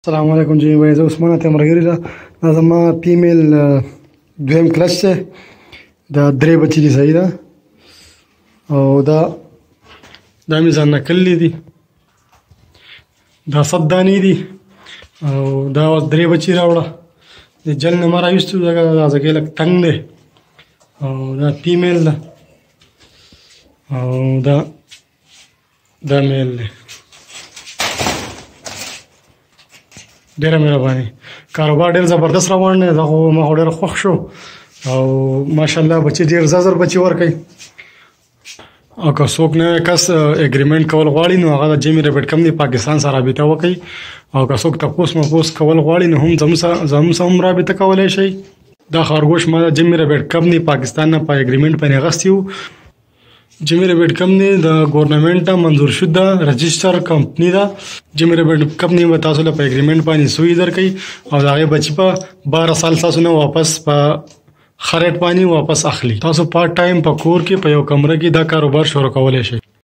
السلام علیکم جی وای زه عثمان ته مرګری دا زما فیمیل دویم کلچ ده دا درې بچی دي صحیح ده او دا مې ځان نکللی دي دا 7 دانې دي او دا درې بچی راوړه د جل نه ما راویستو دا ځکه لږ تنګ دی او دا فیمیل ده او دا میل دی ډیره مهرباني کاروبار ډیر زبردست روان دی دا خو ما ډیر خوښ شو او ماشاءالله بچي ډیر زړه بچي ورکوي او که څوک نه کس اګریمنټ کول غواړي نو هغه د جیمی ریبټ کمپنی پاکستان سره رابطه وکړي او که څوک تاسو کول غواړي نو هم زموږ سره رابطه کولای شي دا خرګوش ما د جیمی ریبټ کمپنی پاکستان نه په اګریمنټ باندې غوښتیو جیمی ریبټ کمپنی د ګورنمنت منظور شوه رجسٹر کمپنی دا جیمی ریبټ کمپنی به تاسو له په اګریمنټ باندې سوی درکې او دا غي بچی په 12 سال تاسو نه واپس په خریټ باندې واپس اخلي تاسو پارت ټایم په کور کې په یو کمره کې دا کاروبار شروع کولای شئ